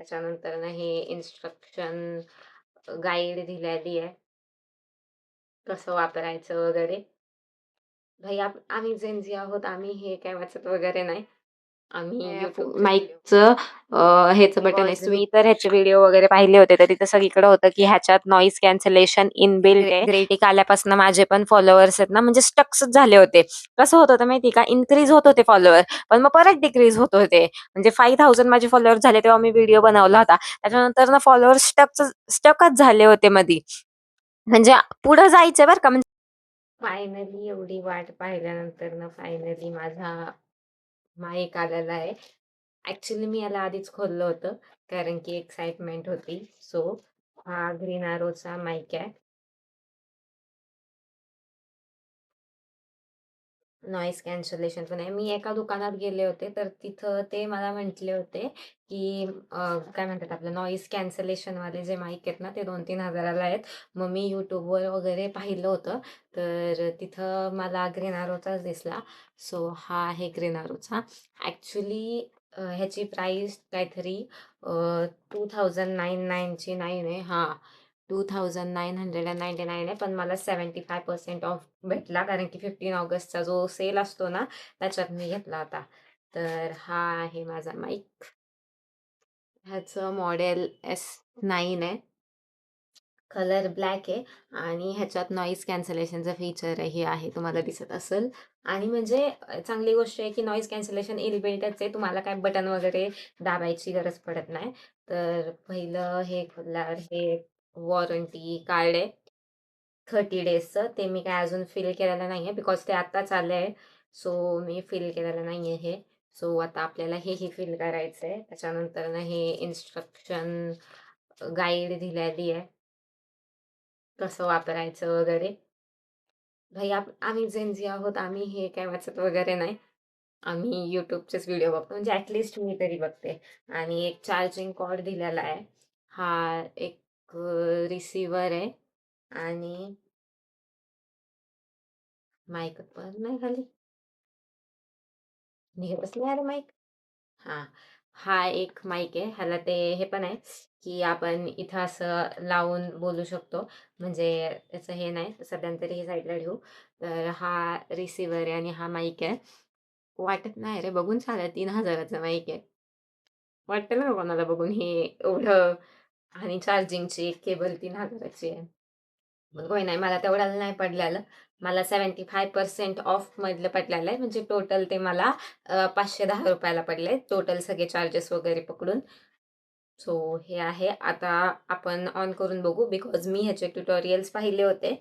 त्याच्यानंतर हे instruction guide दिलेली आहे, कसं वापरायचं वगैरे. भाई आम्ही जेन झी आहोत, आम्ही हे काय वाचत वगैरे नाही. आम्ही माईकचं ह्याचं बटन आहे मी तर ह्याचे व्हिडिओ वगैरे पाहिले होते, तर तिथं सगळीकडे होतं की ह्याच्यात नॉईज कॅन्सलेशन इनबिल्ट आहे. ग्रेटिक आल्यापासून माझे पण फॉलोअर्स आहेत ना, म्हणजे स्टक्स झाले होते. कसं होत होतं माहिती का, इन्क्रीज होत होते फॉलोअर, पण मग परत डिक्रीज होत होते. म्हणजे 5000 माझे फॉलोअर झाले तेव्हा मी व्हिडिओ बनवला होता, त्याच्यानंतर ना फॉलोअर स्टकच झाले होते मधी. म्हणजे पुढे जायचं बरं का. म्हणजे फायनली एवढी वाट पाहिल्यानंतर ना फायनली माझा माईक आलेला आहे. ऍक्च्युली मी याला आधीच खोललं होतं, कारण की एक्साइटमेंट होती. सो हा ग्रीन आरोचा माईक आहे. नॉईस कॅन्सलेशन पण आहे. मी एका दुकानात गेले होते, तर तिथं ते मला म्हटले होते की काय म्हणतात आपलं नॉईस कॅन्सलेशन वाले जे माईक आहेत ना, ते 2-3 हजाराला आहेत. मग मी युट्यूबवर वगैरे पाहिलं होतं, तर तिथं मला ग्रीन आरोचाच दिसला. सो हा आहे ग्रीन आरोचा. ऍक्च्युली ह्याची प्राइस काहीतरी 2999 आहे. हा, 2999 आहे, पण मला 75% ऑफ भेटला, कारण की 15 ऑगस्टचा जो सेल असतो ना, त्याच्यात मी घेतला होता. तर हा आहे माझा माईक. ह्याचं मॉडेल S9 आहे. कलर ब्लॅक आहे आणि ह्याच्यात नॉईज कॅन्सलेशनचं फीचर हे आहे, तुम्हाला दिसत असेल. आणि म्हणजे चांगली गोष्ट आहे की नॉईज कॅन्सलेशन इनबिल्टच आहे, तुम्हाला काय बटन वगैरे दाबायची गरज पडत नाही. तर पहिलं हे खोलल्यावर हे वॉरंटी कार्ड आहे 30 डेजचं, ते मी काय अजून फिल केलेलं नाही आहे, बिकॉज ते आत्ताच आलं आहे. सो मी फिल केलेलं नाही आहे हे. सो आता आपल्याला हेही फिल करायचं आहे. त्याच्यानंतर हे इन्स्ट्रक्शन गाईड दिलेली आहे, कसं वापरायचं वगैरे. भाई आम्ही जेन झी आहोत, आम्ही हे काय वाचत वगैरे नाही. आम्ही युट्यूबचेच व्हिडिओ बघतो, म्हणजे ऍटलिस्ट मी तरी बघते. आणि एक चार्जिंग कॉर्ड दिलेला आहे. हा एक रिसिव्हर आहे आणि माईक पण नाही खाली निघतच नाही अरे माईक. हा, हा एक माईक आहे. ह्याला ते हे पण आहे की आपण इथं असं लावून बोलू शकतो, म्हणजे त्याचं हे नाही. सध्या तरी हे साईडला ठेवू. तर हा रिसिव्हर आहे आणि हा माईक आहे. वाटत नाही रे बघून, 3,500चा माईक आहे. वाटतं ना कोणाला बघून हे एवढं, आणि चार्जिंगची एक केबल 3,000ची आहे. मग होय नाही, मला तेवढ्याला नाही पडलेलं. मला 75% ऑफ मधलं पडलेलं आहे, म्हणजे टोटल ते मला 510 रुपयाला पडले, टोटल सगळे चार्जेस वगैरे पकडून. सो हे आहे. आता आपण ऑन करून बघू, बिकॉज मी ह्याचे ट्युटोरियल्स पाहिले होते.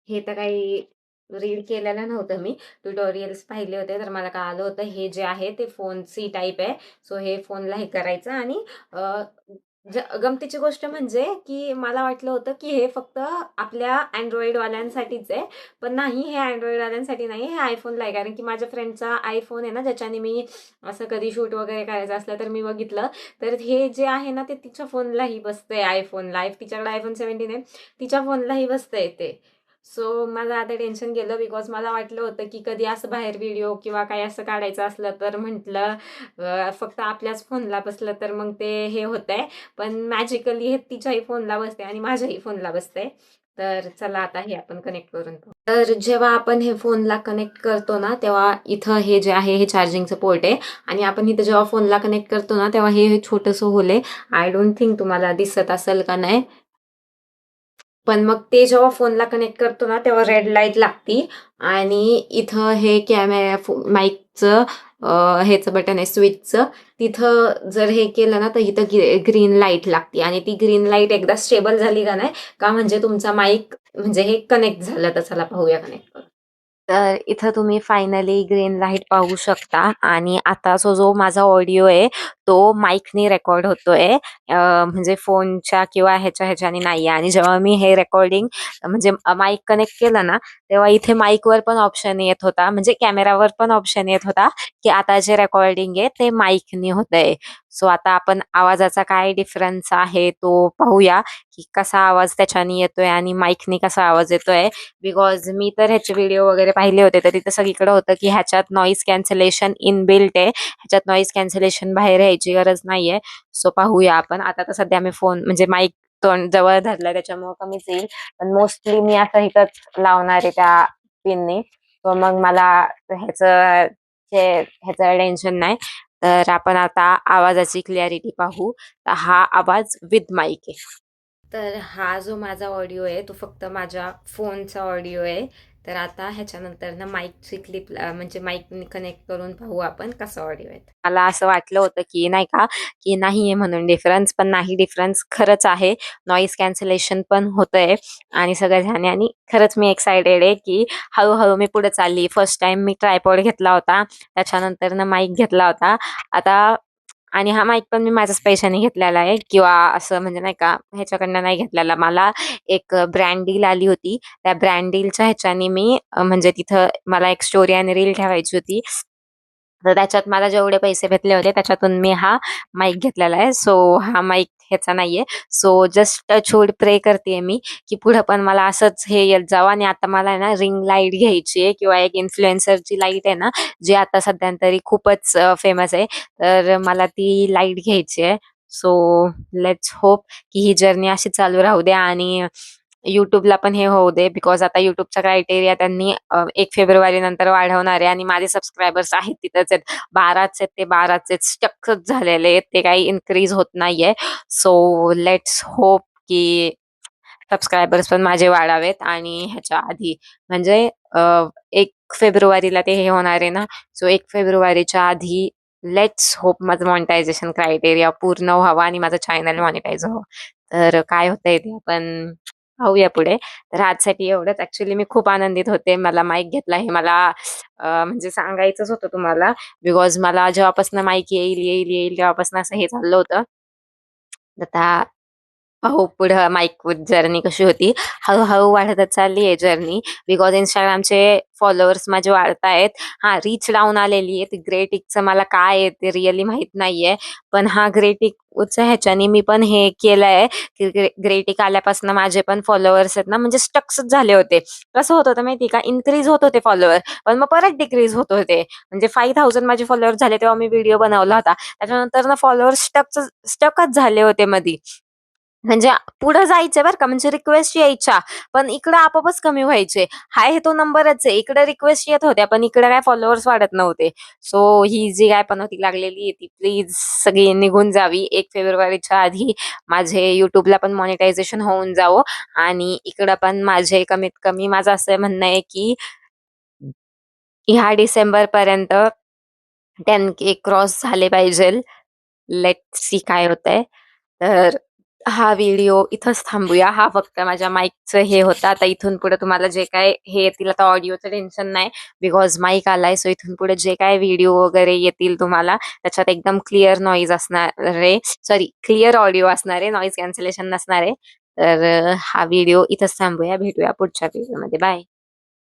हे तर काही रीड केलेलं नव्हतं मी, ट्युटोरियल्स पाहिले होते, तर मला कळालं होतं हे जे आहे ते फोन सी टाईप आहे. सो हे फोनला हे करायचं. आणि गमतीची गोष्ट म्हणजे की मला वाटलं होतं की हे फक्त आपल्या अँड्रॉइडवाल्यांसाठीच आहे, पण नाही, हे अँड्रॉइडवाल्यांसाठी नाही, हे आयफोनला आहे. कारण की माझ्या फ्रेंडचा आयफोन आहे ना, ज्याच्याने मी असं कधी शूट वगैरे करायचं असलं तर मी बघितलं, तर हे जे आहे ना ते तिच्या फोनलाही बसतंय. आयफोनला, तिच्याकडे iPhone 17 आहे, तिच्या फोनलाही बसतंय ते. सो माझं आता टेन्शन गेलं, बिकॉज मला वाटलं होतं की कधी असं बाहेर व्हिडिओ किंवा काही असं काढायचं असलं तर म्हटलं फक्त आपल्याच फोनला बसलं तर मग ते हे होतंय, पण मॅजिकली हे तिच्याही फोनला बसते आणि माझ्याही फोनला बसते. तर चला आता हे आपण कनेक्ट करून पाहू. तर जेव्हा आपण हे फोनला कनेक्ट करतो ना, तेव्हा इथं हे जे आहे हे चार्जिंगचं पोर्ट आहे. आणि आपण इथं जेव्हा फोनला कनेक्ट करतो ना, तेव्हा हे छोटंसं होल आहे. आय डोंट थिंक तुम्हाला दिसत असेल का नाही, पण मग ते जेव्हा फोनला कनेक्ट करतो ना, तेव्हा रेड लाईट लागती. आणि इथं हे कॅमेरा माईकचं ह्याचं बटन आहे स्विचचं, तिथं जर हे केलं ना तर इथं ग्रीन लाईट लागते. आणि ती ग्रीन लाईट एकदा स्टेबल झाली का नाही का, म्हणजे तुमचा माईक म्हणजे हे कनेक्ट झालं. तर चला पाहूया कनेक्ट करून. तर इथं तुम्ही फायनली ग्रीन लाईट पाहू शकता. आणि आताचा जो माझा ऑडिओ आहे तो माईकने रेकॉर्ड होतोय, म्हणजे फोनच्या किंवा ह्याच्याने नाही. आणि जेव्हा मी हे रेकॉर्डिंग म्हणजे माईक कनेक्ट केलं ना, तेव्हा इथे माईकवर पण ऑप्शन येत होता, म्हणजे कॅमेरावर पण ऑप्शन येत होता की आता जे रेकॉर्डिंग आहे ते माईकने होतंय. सो आता आपण आवाजाचा काय डिफरन्स आहे तो पाहूया, की कसा आवाज त्याच्याने येतोय आणि माईकनी कसा आवाज येतोय. बिकॉज मी तर ह्याचे व्हिडिओ वगैरे पाहिले होते, तर तिथं सगळीकडे होतं की ह्याच्यात नॉईज कॅन्सलेशन इनबिल्ट आहे. ह्याच्यात नॉईज कॅन्सलेशन बाहेर यायची गरज नाहीये. सो पाहूया आपण. आता तर सध्या मी फोन म्हणजे माईक तोंड जवळ धरलाय त्याच्यामुळे कमीच येईल. पण मोस्टली मी असं इथंच लावणार आहे त्या पिननी. तर मग मला ह्याचं टेन्शन नाही. तर आपण आता आवाजाची क्लॅरिटी पाहू. तर हा आवाज विथ माईक आहे. तर हा जो माझा ऑडिओ आहे तो फक्त माझ्या फोनचा ऑडिओ आहे. तर आता ह्याच्यानंतर ना माईकची क्लिप म्हणजे माईकनी कनेक्ट करून पाहू आपण कसा ऑडिओ आहे. मला असं वाटलं होतं की नाही का, की नाहीये म्हणून डिफरन्स, पण नाही डिफरन्स खरंच आहे. नॉईज कॅन्सलेशन पण होतंय आणि सगळं झाले आणि खरंच मी एक्सायटेड आहे की हळू मी पुढे चालली. फर्स्ट टाइम मी ट्रायपॉड घेतला होता. त्याच्यानंतर ना माईक घेतला होता. आता आणि हा माईक पण मी माझ्याच पैशाने घेतलेला आहे किंवा असं म्हणजे नाही का ह्याच्याकडनं नाही घेतलेला. मला एक ब्रँड डील आली होती. त्या ब्रँड डीलच्या ह्याच्याने मी म्हणजे तिथं मला एक स्टोरी आणि रील ठेवायची होती. तर त्याच्यात मला जेवढे पैसे भेटले होते त्याच्यातून मी हा माईक घेतलेला आहे. सो हा माईक ह्याचा नाहीये. सो जस्ट टचवूड प्रे करतेय मी, की पुढं पण मला असंच हे येत जावं. आणि आता मला आहे ना रिंग लाईट घ्यायची आहे किंवा एक इन्फ्लुएन्सरची लाईट आहे ना, जी आता सध्या तरी खूपच फेमस आहे. तर मला ती लाईट घ्यायची आहे. सो लेट्स होप की ही जर्नी अशी चालू राहू द्या आणि YouTubeला पण हे होऊ दे. बिकॉज आता YouTubeचा क्रायटेरिया त्यांनी 1 फेब्रुवारी नंतर वाढवणार आहे आणि माझे सबस्क्रायबर्स आहेत तिथंच आहेत. 12च आहेत ते 12च आहेत. स्टकच झालेले आहेत. ते काही इन्क्रीज होत नाहीये. सो लेट्स होप की सबस्क्रायबर्स पण माझे वाढावेत आणि ह्याच्या आधी म्हणजे 1 फेब्रुवारीला ते हे होणार आहे ना, सो 1 फेब्रुवारीच्या आधी लेट्स होप माझं मॉनिटायझेशन क्रायटेरिया पूर्ण व्हावा आणि माझं चॅनल मॉनिटाईज व्हावं. तर काय होतंय ते आपण पाहूया पुढे. तर आजसाठी एवढंच. ॲक्चुअली मी खूप आनंदित होते. मला माईक घेतला हे मला म्हणजे सांगायचंच होतं तुम्हाला. बिकॉज मला जेव्हापासून माईक येईल तेव्हापासून असं हे चाललं होतं. आता हो, पुढं माईक जर्नी कशी होती. हळू वाढतच चालली आहे जर्नी. बिकॉज Instagramचे फॉलोअर्स माझे वाढतायत. हां, रीच डाऊन आलेली आहे. ते ग्रे टिकचं मला काय आहे ते रिअली माहीत नाहीये. पण हां, ग्रे टिकच्या ह्याच्याने मी पण हे केलंय, की ग्रे टिक आल्यापासून माझे पण फॉलोअर्स आहेत ना, म्हणजे स्टक्सच झाले होते. कसं होत होतं माहिती का? इन्क्रीज होत होते फॉलोअर, पण मग परत डिक्रीज होत होते. म्हणजे 5000 माझे फॉलोअर्स झाले तेव्हा मी व्हिडिओ बनवला होता. त्याच्यानंतर ना फॉलोअर्स स्टकच झाले होते मधी. म्हणजे पुढं जायचं बरं का, म्हणजे रिक्वेस्ट यायच्या, पण इकडं आपोआपच कमी व्हायचे. हाय हे तो नंबरच आहे. इकडे रिक्वेस्ट येत होत्या, पण इकडे काय फॉलोअर्स वाढत नव्हते. सो ही जी काय पनौती लागलेली आहे, ती प्लीज सगळी निघून जावी. 1 फेब्रुवारीच्या आधी माझे YouTubeला पण मॉनिटायझेशन होऊन जावं आणि इकडं पण माझे कमीत कमी माझं असं म्हणणं आहे, की ह्या डिसेंबरपर्यंत 10K क्रॉस झाले पाहिजेल. लेट्स सी काय होतंय. तर हा व्हिडिओ इथंच थांबूया. हा फक्त माझ्या माईकचं हे होतं. आता इथून पुढे तुम्हाला जे काय हे येतील आता ऑडिओचं टेन्शन नाही. बिकॉज माईक आलाय. सो इथून पुढे जे काही व्हिडिओ वगैरे येतील तुम्हाला त्याच्यात एकदम क्लिअर नॉईज असणार आहे. सॉरी क्लिअर ऑडिओ असणार आहे. नॉईज कॅन्सलेशन नसणार आहे. तर हा व्हिडिओ इथंच थांबूया. भेटूया पुढच्या व्हिडिओमध्ये. बाय.